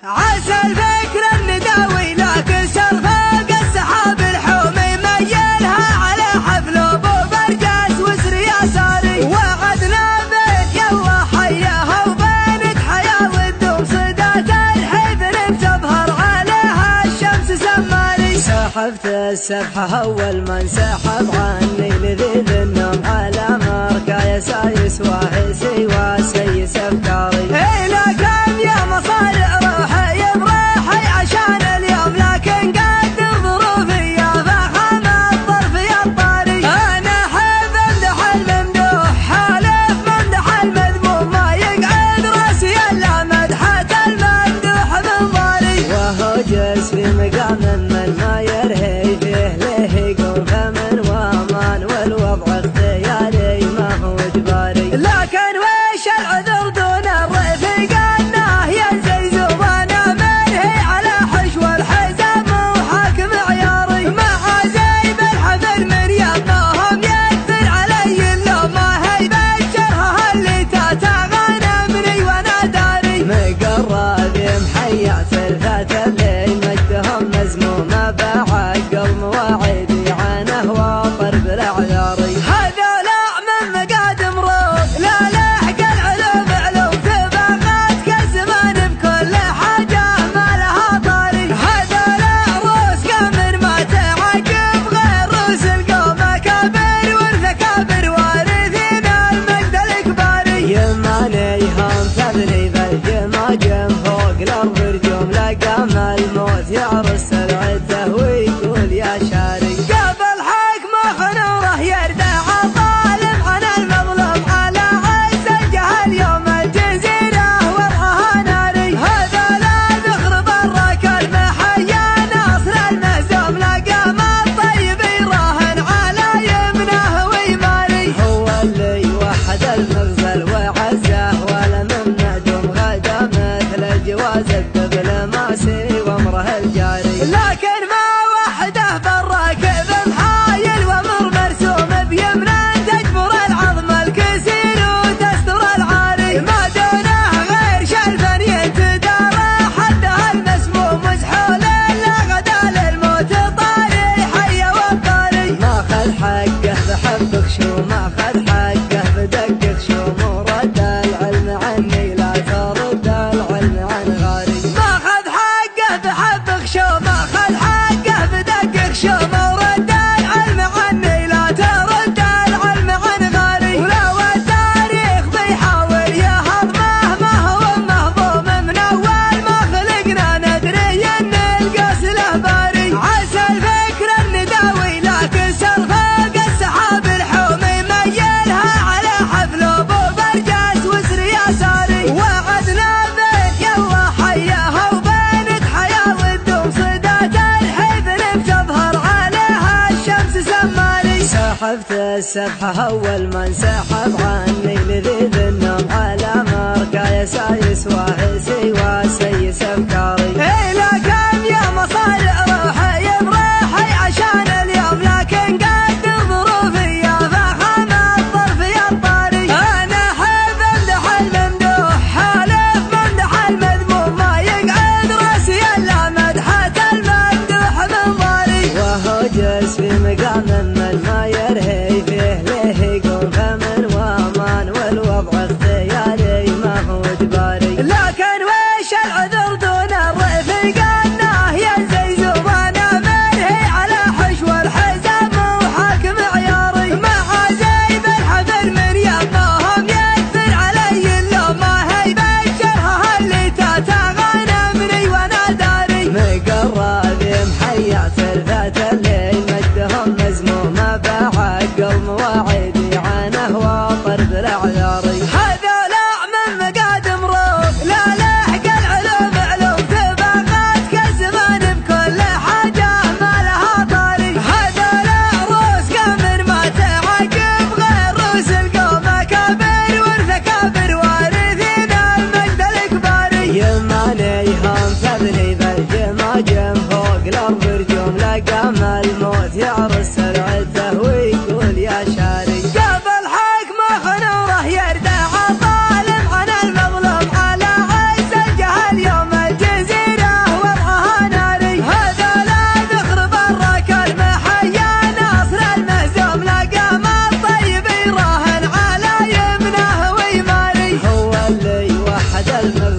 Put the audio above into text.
عسى الفكر النداوي لكن سرفاق السحاب الحومي ميلها على حفل ابو برجاس وسر يساري وعدنا بك يلا حياها وبينك حياه والدوم صدات الحفل تظهر عليها الشمس سماري. سحبت السبحه اول ما انسحب عني لذيذ النوم على مركا يسايس واحسي وسيس افكاري. الى كم يا مصارع روحي بروحي عشان اليوم لكن قدر ظروفي يا فخم الظرف يا الطاري. انا احب امدح الممدوح حالف ممدح المذموم ما يقعد راسي الا مدحة الممدوح من ضاري. وهو جالس في مقام من ما يرهي فيه له يقوم فمن وامان والوضع اختياري ما هو اجباري. لكن وش العذر دون الرفيق انه ينزل زبانه منهي على حشو الحزام وحاكم عياري. مع زيب الحفل من يمهم يكثر علي اللوم ما هي بشرها اللي تتغنمني وانا داري. مقرب محيع ثلثات الليل مجدهم مزمومه بعقل مواعيدي عنه واطر بالاعذاري. هذولا من مقادم روح لا لحق العلوم علوم تبغات كالزمان بكل حاجه ما لها طاري. هذولا روس قمر ما تعقب غير روس القوم اكابر والثكابر وارثين المجد الاكباري. يمانيهم تذريب الجماجم فوق الارض رجوم لقام الموت يعرس العده ويقول يا شاري. قبل حكمه خنوره يردع الظالم عن المظلوم على عز الجهل يوم الجزيره وضعها ناري. هذولا ذخر برك المحيا ناصر المهزوم لقام الطيب يراهن على يمنه ويماري. هو اللي وحد المغزل وعزه ولا من نجوم غدا مثل جواز الدبل ماسي وامره الجاري. لكن ما وحده بالراكب محايل وامر مرسوم بيمنه تجبر العظم الكسير وتستر العاري. ما دونه غير شلفا ينتدارى حدها المسموم مسحول الا غدا للموت طاري حي والطاري. ما خذ حقه بحبك شو ما خذ حقه بدقك شو مرد العلم عني لا ترد العلم عن غاري. ما خذ حقه بحبك شو ما خذ حقه بدقك شو مورد العلم عني لا ترد العلم عن غاري. ولو التاريخ بيحاول يهضمه ما هو مهضوم من اول ما خلقنا ندري ان القاس له باري. عسى الفكر النداوي لكن سرفاق السحاب الحومي ميلها على حفل ابو برجاس وسر يساري. وعدنا بك يلا حياها وبينك حياه والدوم صدات الحفل تظهر عليها الشمس سماري. سحبت السبحه اول ما انسحب عني لذيذ النوم على مركا يسايس واحسي وسيس افكاري. الى كم يا مصارع روحي بروحي عشان اليوم لكن قدر ظروفي يا فخم الظرف يا الطاري. انا احب امدح الممدوح حالف ممدح المذموم ما يقعد راسي الا مدحة الممدوح من ضاري. وهو جالس في مقام من ما يرهي فيه له يقوم فمن وامان والوضع اختياري ما هو اجباري. لكن وش العذر دون الرفيق انه ينزل زبانه منهي على حشو الحزام وحاكم عياري. مع زيب الحفل من يمهم يكثر علي اللوم ما هي بشرها اللي تتغنمني وانا داري. مقرب محيع ثلثات الليل مجدهم مزمومه بعقل مواعيدي عنه واطر بالاعذاري. هذولا من مقادم روح لا لحق العلوم المغرب